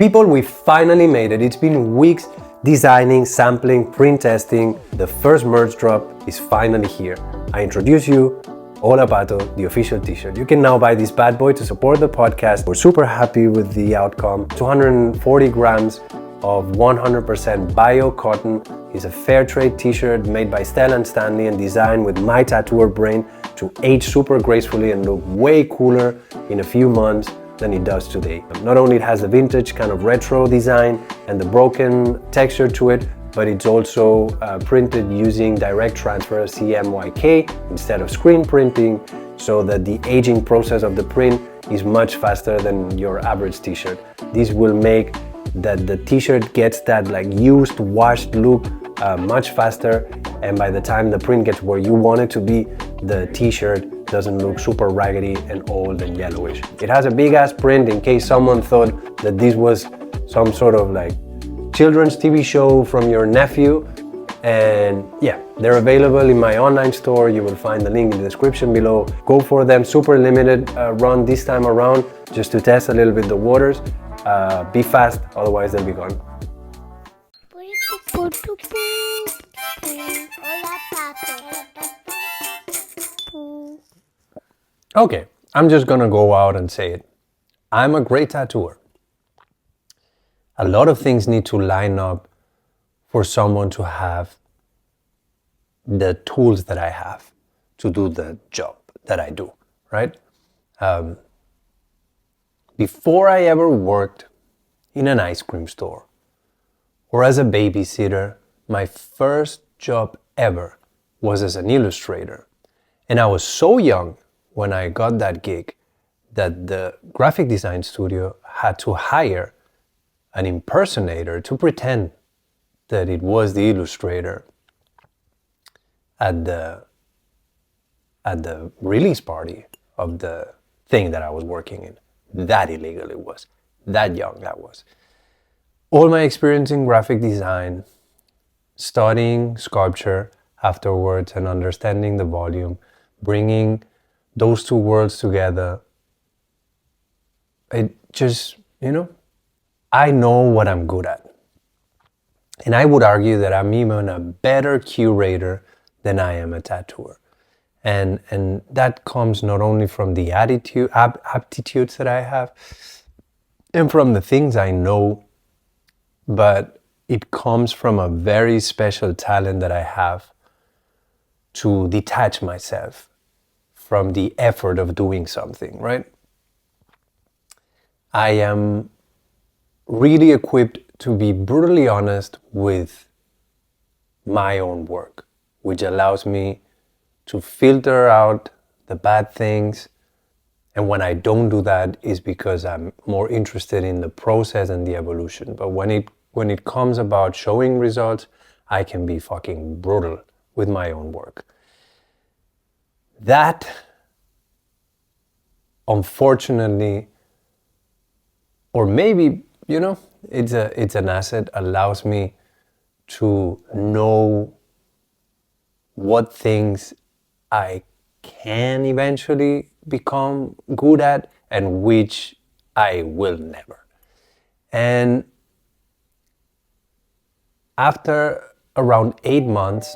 People, we finally made it. It's been weeks designing, sampling, print testing. The first merch drop is finally here. I introduce you, Hola, Pato, the official t-shirt. You can now buy this bad boy to support the podcast. We're super happy with the outcome. 240 grams of 100% bio cotton. It's a fair trade t-shirt made by Stella and Stanley and designed with my tattooer brain to age super gracefully and look way cooler in a few months than it does today. Not only it has the vintage kind of retro design and the broken texture to it, but it's also printed using direct transfer CMYK instead of screen printing, so that the aging process of the print is much faster than your average t-shirt. This will make that the t-shirt gets that like used, washed look much faster, and by the time the print gets where you want it to be, the t-shirt doesn't look super raggedy and old and yellowish. It has a big ass print in case someone thought that this was some sort of like children's TV show from your nephew. And yeah, they're available in my online store. You will find the link in the description below. Go for them. Super limited run this time around, just to test a little bit the waters. Be fast, otherwise they'll be gone. Okay, I'm just gonna go out and say it. I'm a great tattooer. A lot of things need to line up for someone to have the tools that I have to do the job that I do, right? Before I ever worked in an ice cream store or as a babysitter, my first job ever was as an illustrator. And I was so young when I got that gig that the graphic design studio had to hire an impersonator to pretend that it was the illustrator at the release party of the thing that I was working in. That illegal it was. That young that was. All my experience in graphic design, studying sculpture afterwards and understanding the volume, bringing those two worlds together, it just, I know what I'm good at. And I would argue that I'm even a better curator than I am a tattooer. And that comes not only from the aptitudes that I have and from the things I know, but it comes from a very special talent that I have to detach myself from the effort of doing something, right? I am really equipped to be brutally honest with my own work, which allows me to filter out the bad things. And when I don't do that, is because I'm more interested in the process and the evolution. But when it comes about showing results, I can be fucking brutal with my own work. That, unfortunately, or maybe, it's an asset, allows me to know what things I can eventually become good at and which I will never. And after around 8 months,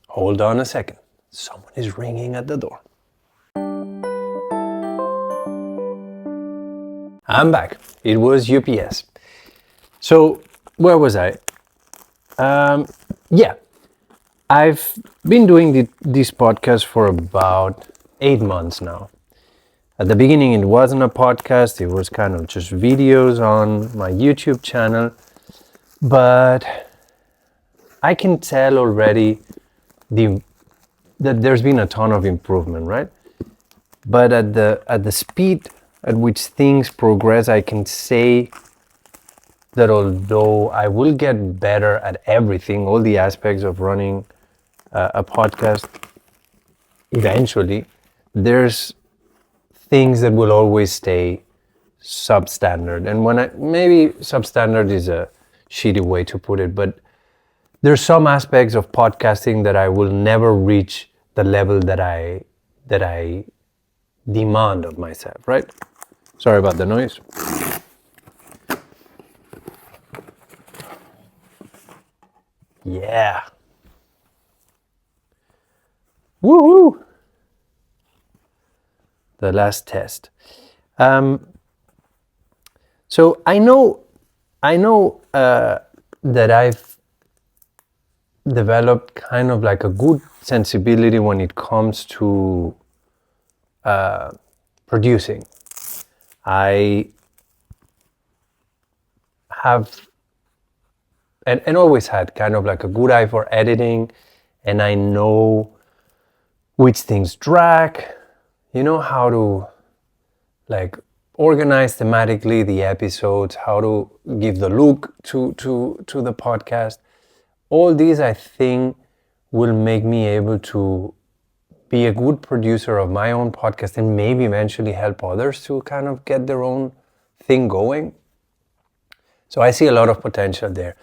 hold on a second, someone is ringing at the door. I'm back. It was UPS. So, where was I? I've been doing this podcast for about 8 months now. At the beginning, it wasn't a podcast. It was kind of just videos on my YouTube channel. But I can tell already that there's been a ton of improvement, right? But at the speed at which things progress, I can say that although I will get better at everything, all the aspects of running a podcast, eventually, there's things that will always stay substandard. And maybe substandard is a shitty way to put it, but there's some aspects of podcasting that I will never reach the level that I demand of myself, right? Sorry about the noise. Yeah. Woohoo! The last test. So I know that I've developed kind of like a good sensibility when it comes to producing. I have and always had kind of like a good eye for editing, and I know which things drag, how to like organize thematically the episodes, how to give the look to the podcast. All these, I think, will make me able to be a good producer of my own podcast and maybe eventually help others to kind of get their own thing going. So I see a lot of potential there.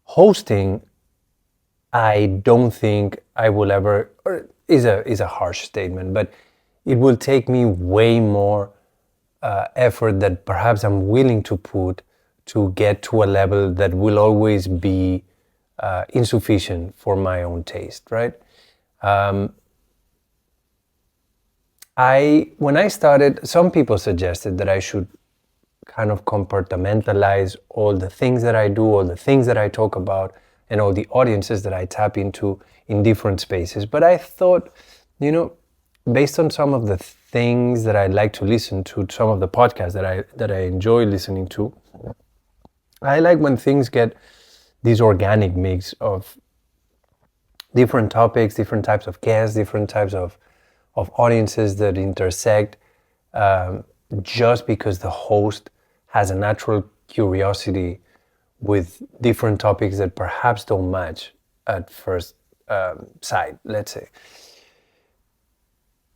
Hosting, I don't think I will ever, or is a harsh statement, but it will take me way more effort that perhaps I'm willing to put to get to a level that will always be insufficient for my own taste, right? When I started, some people suggested that I should kind of compartmentalize all the things that I do, all the things that I talk about, and all the audiences that I tap into in different spaces. But I thought, based on some of the things that I like to listen to, some of the podcasts that I enjoy listening to, I like when things get this organic mix of different topics, different types of guests, different types of audiences that intersect, just because the host has a natural curiosity with different topics that perhaps don't match at first sight, let's say.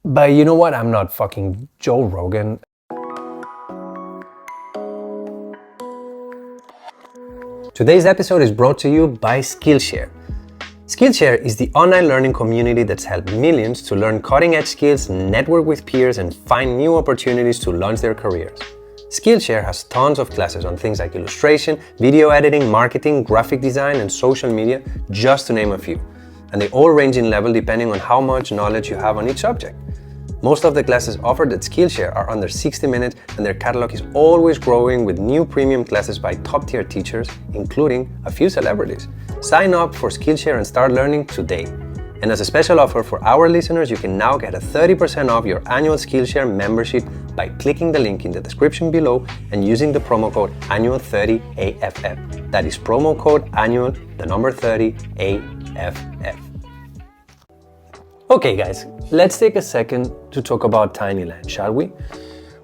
But you know what? I'm not fucking Joe Rogan. Today's episode is brought to you by Skillshare. Skillshare is the online learning community that's helped millions to learn cutting-edge skills, network with peers, and find new opportunities to launch their careers. Skillshare has tons of classes on things like illustration, video editing, marketing, graphic design, and social media, just to name a few. And they all range in level depending on how much knowledge you have on each subject. Most of the classes offered at Skillshare are under 60 minutes, and their catalog is always growing with new premium classes by top-tier teachers, including a few celebrities. Sign up for Skillshare and start learning today. And as a special offer for our listeners, you can now get a 30% off your annual Skillshare membership by clicking the link in the description below and using the promo code annual30AFF. That is promo code annual, the number 30 AFF. Okay guys, let's take a second to talk about Tinyland, shall we?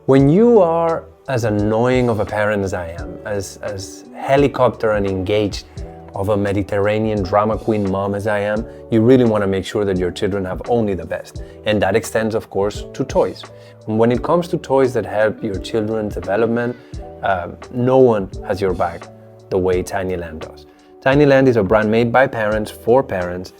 When you are as annoying of a parent as I am, as helicopter and engaged of a Mediterranean drama queen mom as I am, you really want to make sure that your children have only the best. And that extends, of course, to toys. And when it comes to toys that help your children's development, no one has your back the way Tinyland does. Tinyland is a brand made by parents for parents,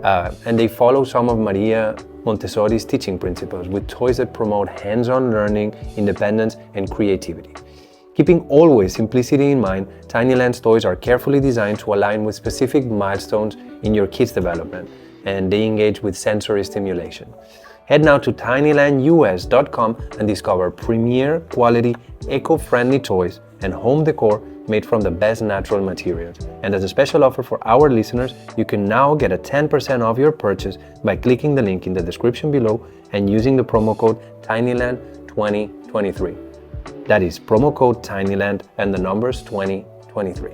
and they follow some of Maria Montessori's teaching principles with toys that promote hands-on learning, independence, and creativity. Keeping always simplicity in mind, Tinyland's toys are carefully designed to align with specific milestones in your kids' development, and they engage with sensory stimulation. Head now to tinylandus.com and discover premier quality, eco-friendly toys and home decor made from the best natural materials. And as a special offer for our listeners, you can now get a 10% off your purchase by clicking the link in the description below and using the promo code TINYLAND2023. That is promo code TINYLAND and the numbers 2023.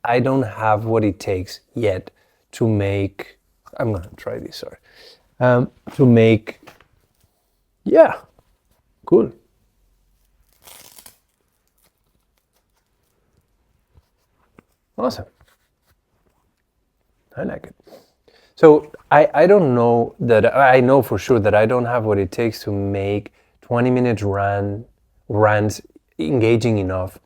I don't have what it takes yet to make, I'm gonna try this, sorry. To make, yeah, cool. Awesome. I like it. So I don't know that, I know for sure that I don't have what it takes to make 20-minute rants engaging enough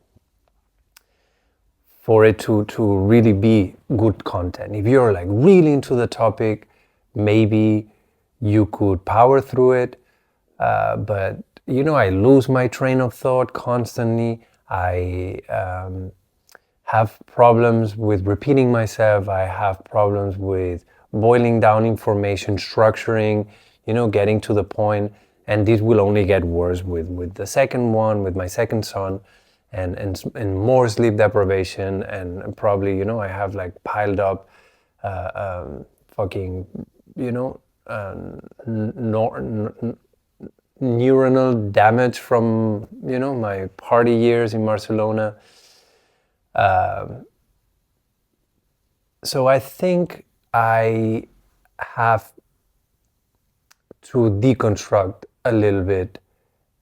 for it to really be good content. If you're like really into the topic, maybe you could power through it. But I lose my train of thought constantly. I have problems with repeating myself. I have problems with boiling down information, structuring, getting to the point. And this will only get worse with the second one, with my second son, and more sleep deprivation. And probably, I have like piled up fucking, neuronal damage from, my party years in Barcelona. So I think I have to deconstruct a little bit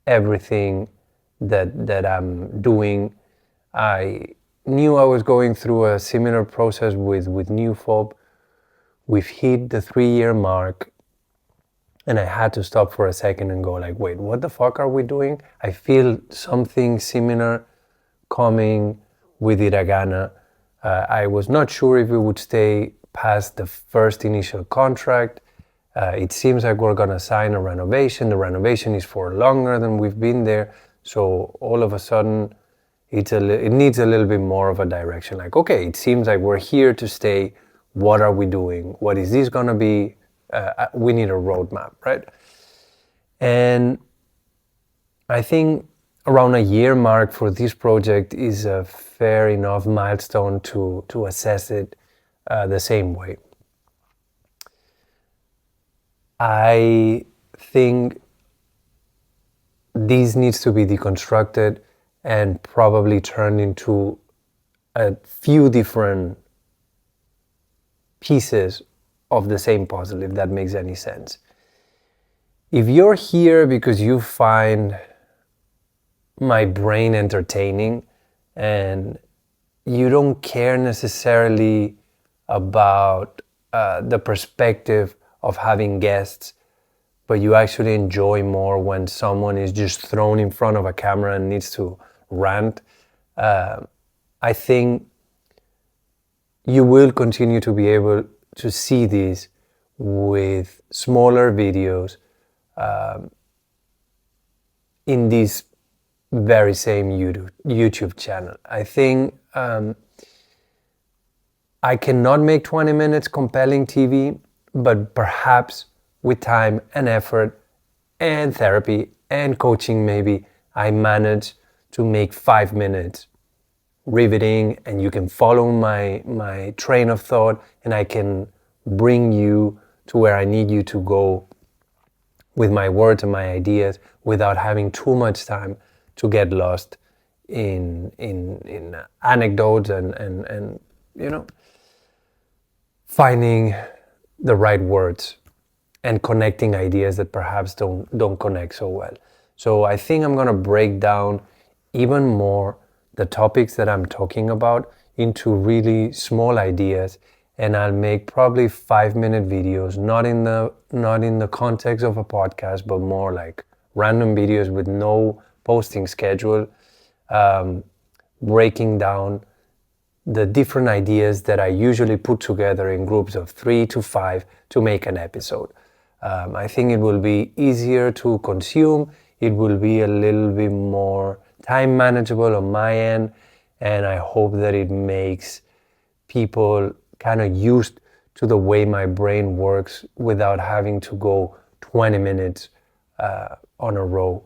everything that I'm doing. I knew I was going through a similar process with NewFob. We've hit the 3-year mark, and I had to stop for a second and go like, wait, what the fuck are we doing? I feel something similar coming with Hiragana. I was not sure if we would stay past the first initial contract. It seems like we're gonna sign a renovation. The renovation is for longer than we've been there. So all of a sudden, it needs a little bit more of a direction. Like, okay, it seems like we're here to stay. What are we doing? What is this gonna be? We need a roadmap, right? And I think around a year mark for this project is a fair enough milestone to assess it the same way. I think this needs to be deconstructed and probably turned into a few different pieces of the same puzzle, if that makes any sense. If you're here because you find my brain entertaining and you don't care necessarily about the perspective of having guests, but you actually enjoy more when someone is just thrown in front of a camera and needs to rant, I think you will continue to be able to see these with smaller videos in this very same YouTube channel. I think I cannot make 20 minutes compelling TV, but perhaps with time and effort and therapy and coaching, maybe I manage to make 5 minutes riveting, and you can follow my train of thought, and I can bring you to where I need you to go with my words and my ideas without having too much time to get lost in anecdotes and finding the right words and connecting ideas that perhaps don't connect so well. So I think I'm gonna break down even more the topics that I'm talking about into really small ideas, and I'll make probably 5-minute videos, not in the context of a podcast, but more like random videos with no posting schedule, breaking down the different ideas that I usually put together in groups of 3 to 5 to make an episode. I think it will be easier to consume. It will be a little bit more time manageable on my end, and I hope that it makes people kind of used to the way my brain works without having to go 20 minutes on a row,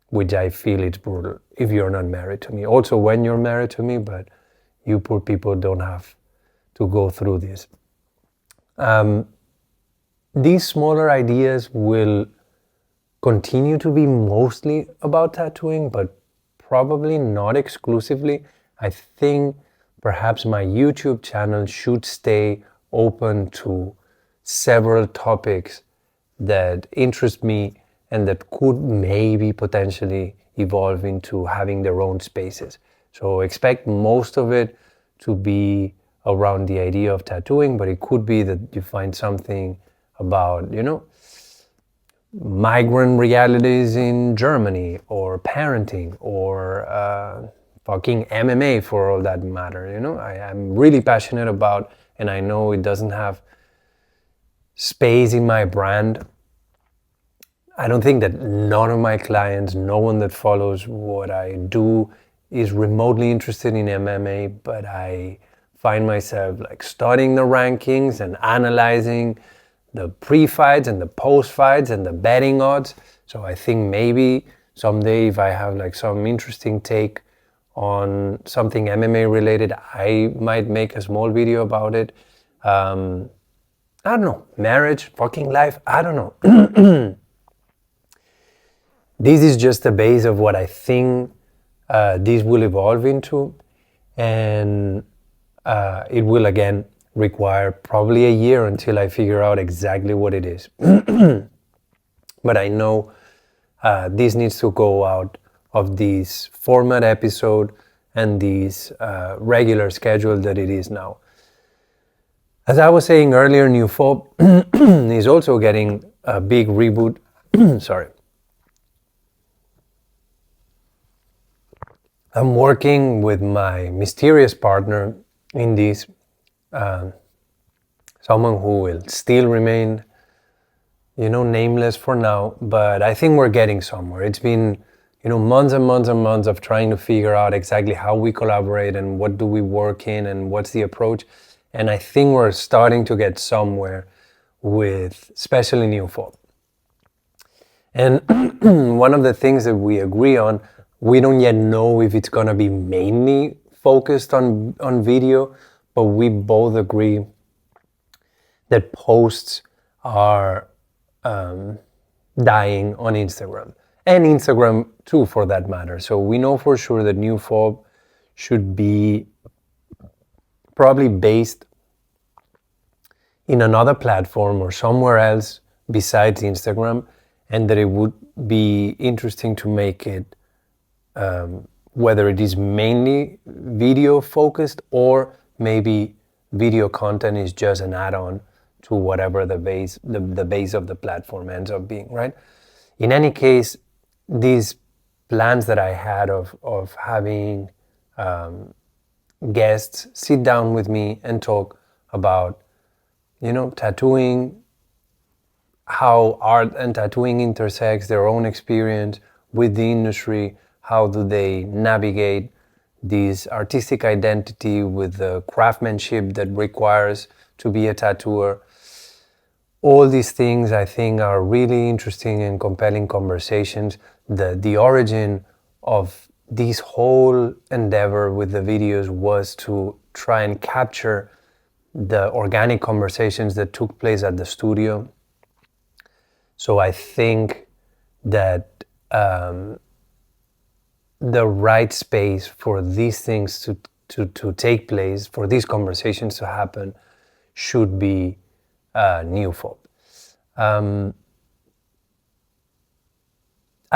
which I feel it's brutal if you're not married to me. Also, when you're married to me, but you poor people don't have to go through this. These smaller ideas will continue to be mostly about tattooing, but probably not exclusively. I think perhaps my YouTube channel should stay open to several topics that interest me and that could maybe potentially evolve into having their own spaces. So expect most of it to be around the idea of tattooing, but it could be that you find something about, migrant realities in Germany, or parenting, or fucking MMA for all that matter, you know? I'm really passionate about, and I know it doesn't have space in my brand. I don't think that none of my clients, no one that follows what I do is remotely interested in MMA, but I find myself like studying the rankings and analyzing the pre-fights and the post-fights and the betting odds. So I think maybe someday if I have like some interesting take on something MMA related, I might make a small video about it. I don't know, marriage, fucking life, I don't know. This is just the base of what I think this will evolve into, and it will again require probably a year until I figure out exactly what it is. But I know this needs to go out of this format episode and this regular schedule that it is now. As I was saying earlier, New Fob is also getting a big reboot. Sorry. I'm working with my mysterious partner in this, someone who will still remain, nameless for now, but I think we're getting somewhere. It's been, months and months and months of trying to figure out exactly how we collaborate and what do we work in and what's the approach. And I think we're starting to get somewhere with especially New Fob. And one of the things that we agree on, we don't yet know if it's going to be mainly focused on video, but we both agree that posts are dying on Instagram. And Instagram too, for that matter. So we know for sure that New Fob should be probably based in another platform or somewhere else besides Instagram, and that it would be interesting to make it whether it is mainly video focused or maybe video content is just an add-on to whatever the base of the platform ends up being, right? In any case, these plans that I had of having guests sit down with me and talk about, tattooing, how art and tattooing intersects, their own experience with the industry, how do they navigate this artistic identity with the craftsmanship that requires to be a tattooer. All these things I think are really interesting and compelling conversations. The origin of this whole endeavor with the videos was to try and capture the organic conversations that took place at the studio. So I think that the right space for these things to take place, for these conversations to happen, should be New Fob. I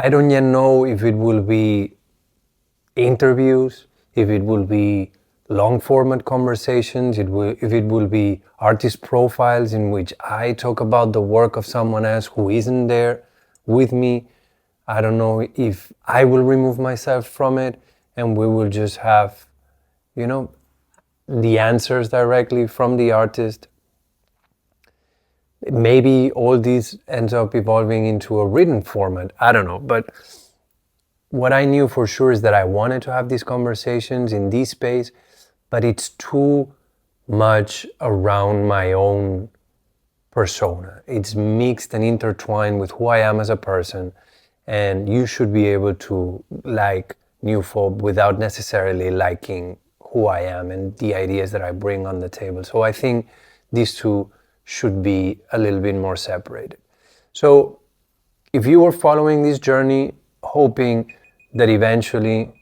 don't yet know if it will be interviews, if it will be long format conversations, if it will be artist profiles in which I talk about the work of someone else who isn't there with me. I don't know if I will remove myself from it and we will just have, the answers directly from the artist. Maybe all this ends up evolving into a written format. I don't know. But what I knew for sure is that I wanted to have these conversations in this space, but it's too much around my own persona. It's mixed and intertwined with who I am as a person. And you should be able to like New Fob without necessarily liking who I am and the ideas that I bring on the table. So I think these two should be a little bit more separated. So if you were following this journey, hoping that eventually,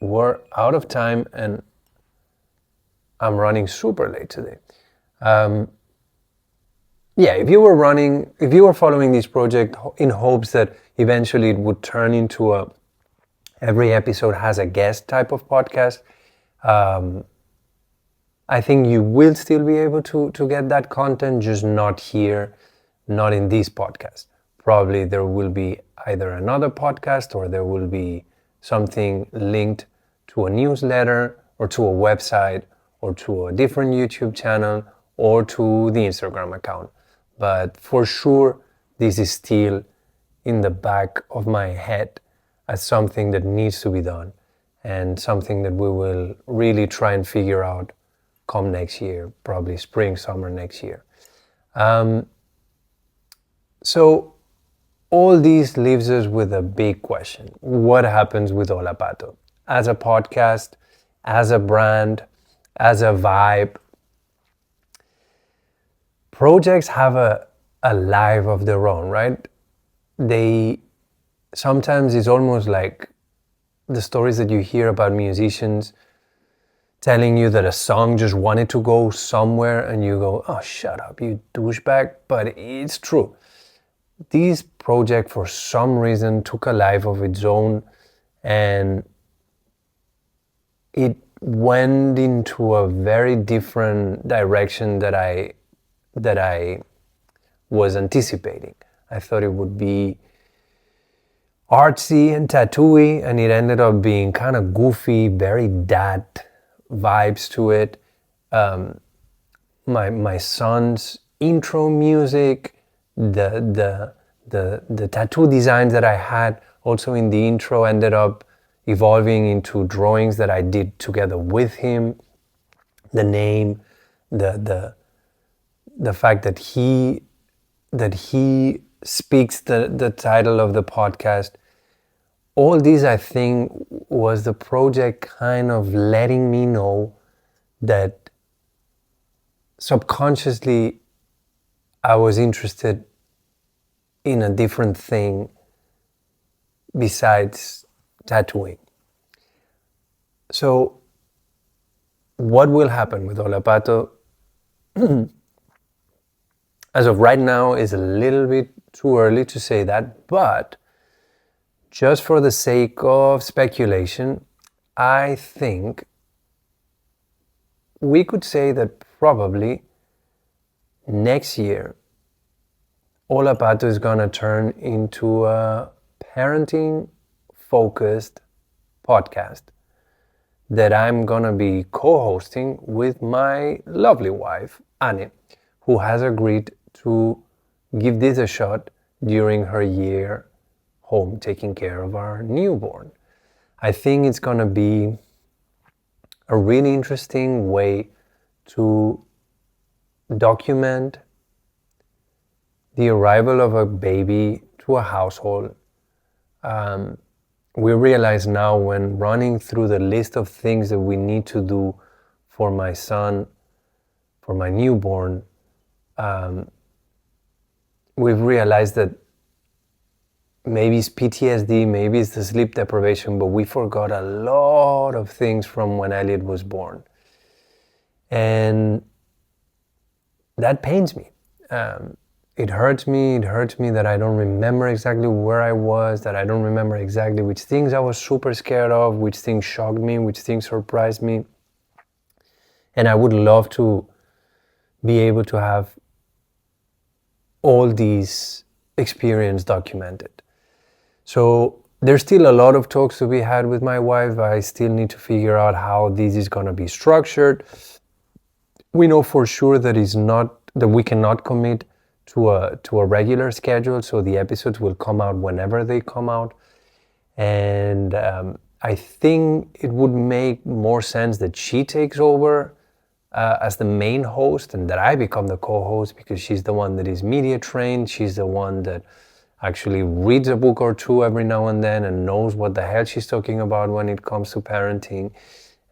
we're out of time and I'm running super late today. If you were following this project in hopes that eventually it would turn into every episode has a guest type of podcast, I think you will still be able to get that content, just not here, not in this podcast. Probably there will be either another podcast or there will be something linked to a newsletter or to a website or to a different YouTube channel or to the Instagram account. But for sure, this is still in the back of my head as something that needs to be done and something that we will really try and figure out come next year, probably spring, summer next year. So all this leaves us with a big question. What happens with Hola, Pato? As a podcast, as a brand, as a vibe, projects have a life of their own, right? Sometimes it's almost like the stories that you hear about musicians telling you that a song just wanted to go somewhere and you go, oh, shut up, you douchebag. But it's true. This project, for some reason, took a life of its own, and it went into a very different direction that I was anticipating. I thought it would be artsy and tattooy, and it ended up being kind of goofy, very dad vibes to it. My son's intro music, the tattoo designs that I had also in the intro ended up evolving into drawings that I did together with him. The name, the fact that he speaks the title of the podcast. All this, I think, was the project kind of letting me know that subconsciously I was interested in a different thing besides tattooing. So what will happen with Hola, Pato? As of right now, is a little bit too early to say that, but just for the sake of speculation, I think we could say that probably next year, Hola, Pato is gonna turn into a parenting-focused podcast that I'm gonna be co-hosting with my lovely wife, Annie, who has agreed to give this a shot during her year home taking care of our newborn. I think it's gonna be a really interesting way to document the arrival of a baby to a household. We realize now, when running through the list of things that we need to do for my son, for my newborn, we've realized that maybe it's PTSD, maybe it's the sleep deprivation, but we forgot a lot of things from when Elliot was born. And that pains me. It hurts me that I don't remember exactly where I was, that I don't remember exactly which things I was super scared of, which things shocked me, which things surprised me. And I would love to be able to have all these experiences documented. So there's still a lot of talks to be had with my wife. I still need to figure out how this is going to be structured. We know for sure that we cannot commit to a regular schedule, so the episodes will come out whenever they come out. And I think it would make more sense that she takes over as the main host and that I become the co-host, because she's the one that is media trained. She's the one that actually reads a book or two every now and then and knows what the hell she's talking about when it comes to parenting.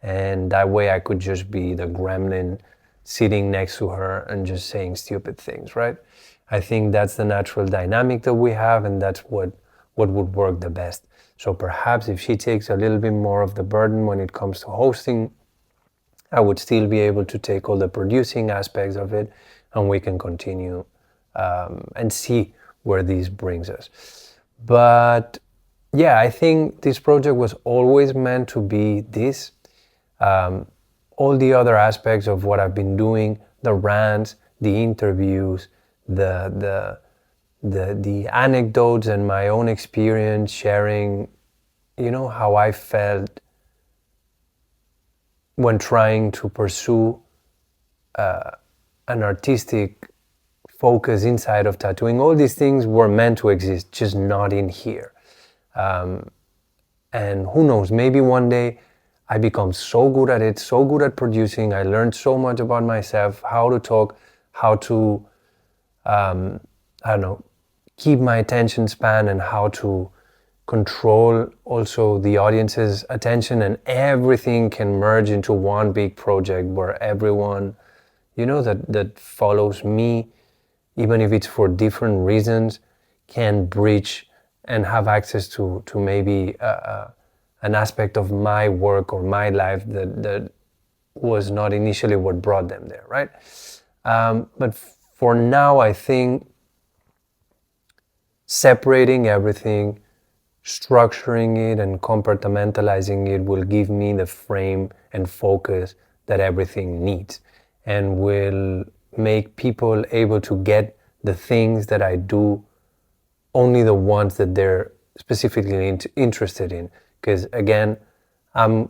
And that way I could just be the gremlin sitting next to her and just saying stupid things, right? I think that's the natural dynamic that we have, and that's what would work the best. So perhaps if she takes a little bit more of the burden when it comes to hosting, I would still be able to take all the producing aspects of it, and we can continue and see where this brings us. But yeah, I think this project was always meant to be this. All the other aspects of what I've been doing, the rants, the interviews, the anecdotes and my own experience sharing, how I felt when trying to pursue an artistic focus inside of tattooing. All these things were meant to exist, just not in here. And who knows, maybe one day I become so good at it, so good at producing, I learned so much about myself, how to talk, how to, I don't know, keep my attention span and how to control also the audience's attention, and everything can merge into one big project where everyone, that follows me, even if it's for different reasons, can bridge and have access to maybe an aspect of my work or my life that was not initially what brought them there, right? But for now, I think separating everything, structuring it and compartmentalizing it will give me the frame and focus that everything needs, and will make people able to get the things that I do, only the ones that they're specifically interested in. Because again, I'm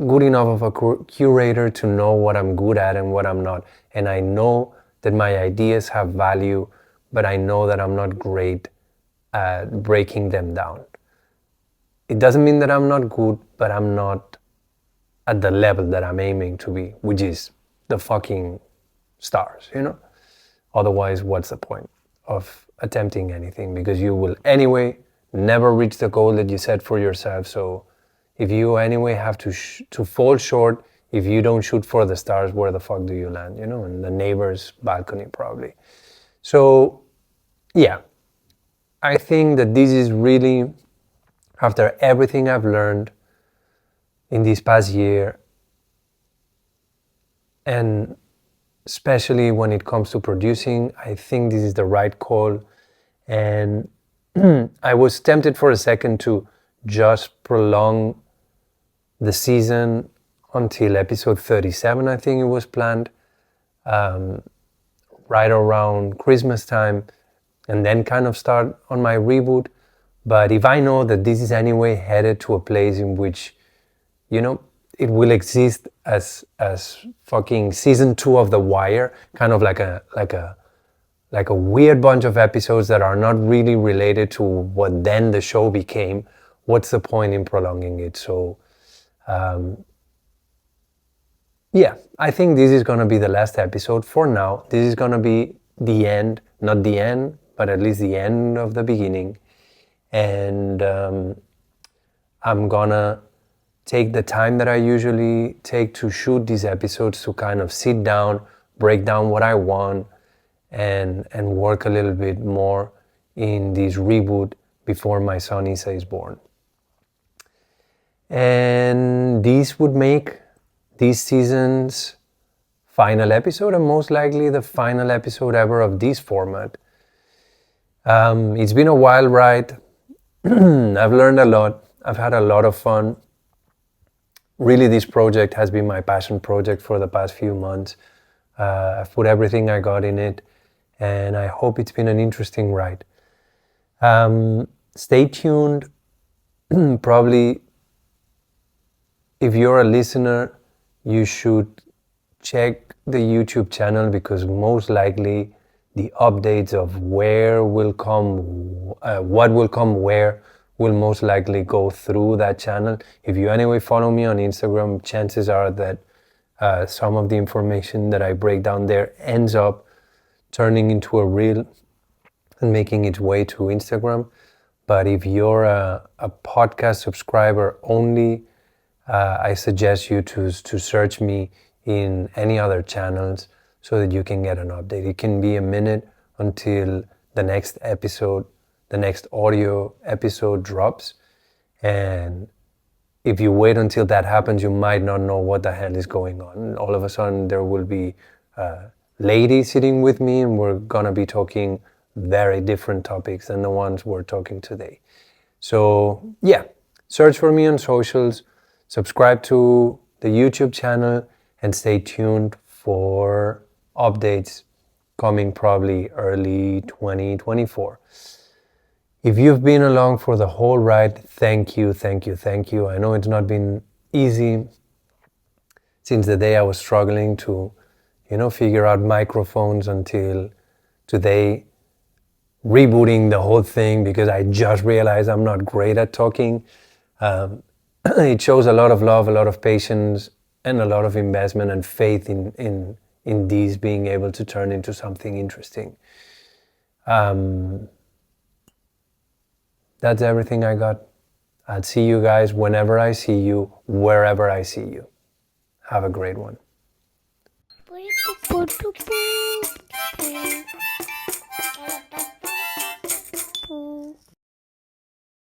good enough of a curator to know what I'm good at and what I'm not. And I know that my ideas have value, but I know that I'm not great at breaking them down. It doesn't mean that I'm not good, but I'm not at the level that I'm aiming to be, which is the fucking stars, Otherwise, what's the point of attempting anything? Because you will anyway never reach the goal that you set for yourself. So if you anyway have to fall short, if you don't shoot for the stars, where the fuck do you land? In the neighbor's balcony probably. So yeah, I think that this is really, after everything I've learned in this past year, and especially when it comes to producing, I think this is the right call. And I was tempted for a second to just prolong the season until episode 37, I think it was planned, right around Christmas time, and then kind of start on my reboot. But if I know that this is anyway headed to a place in which, it will exist as fucking season 2 of The Wire, kind of like a weird bunch of episodes that are not really related to what then the show became, what's the point in prolonging it? So yeah, I think this is going to be the last episode for now. This is going to be the end, not the end, but at least the end of the beginning. And I'm gonna take the time that I usually take to shoot these episodes to kind of sit down, break down what I want, and work a little bit more in this reboot before my son Isa is born. And this would make this season's final episode, and most likely the final episode ever of this format. It's been a wild ride. I've learned a lot. I've had a lot of fun. Really, this project has been my passion project for the past few months. I've put everything I got in it, and I hope it's been an interesting ride. Stay tuned. Probably, if you're a listener, you should check the YouTube channel, because most likely the updates of where will come, what will come where, will most likely go through that channel. If you anyway follow me on Instagram, chances are that some of the information that I break down there ends up turning into a reel and making its way to Instagram. But if you're a podcast subscriber only, I suggest you to search me in any other channels so that you can get an update. It can be a minute until the next episode, the next audio episode drops. And if you wait until that happens, you might not know what the hell is going on. All of a sudden, there will be a lady sitting with me, and we're gonna be talking very different topics than the ones we're talking today. So yeah, search for me on socials, subscribe to the YouTube channel, and stay tuned for updates coming probably early 2024. If you've been along for the whole ride, thank you, thank you, thank you. I know it's not been easy since the day I was struggling to, figure out microphones until today, rebooting the whole thing because I just realized I'm not great at talking. It shows a lot of love, a lot of patience, and a lot of investment and faith in these being able to turn into something interesting. That's everything I got. I'll see you guys whenever I see you, wherever I see you. Have a great one.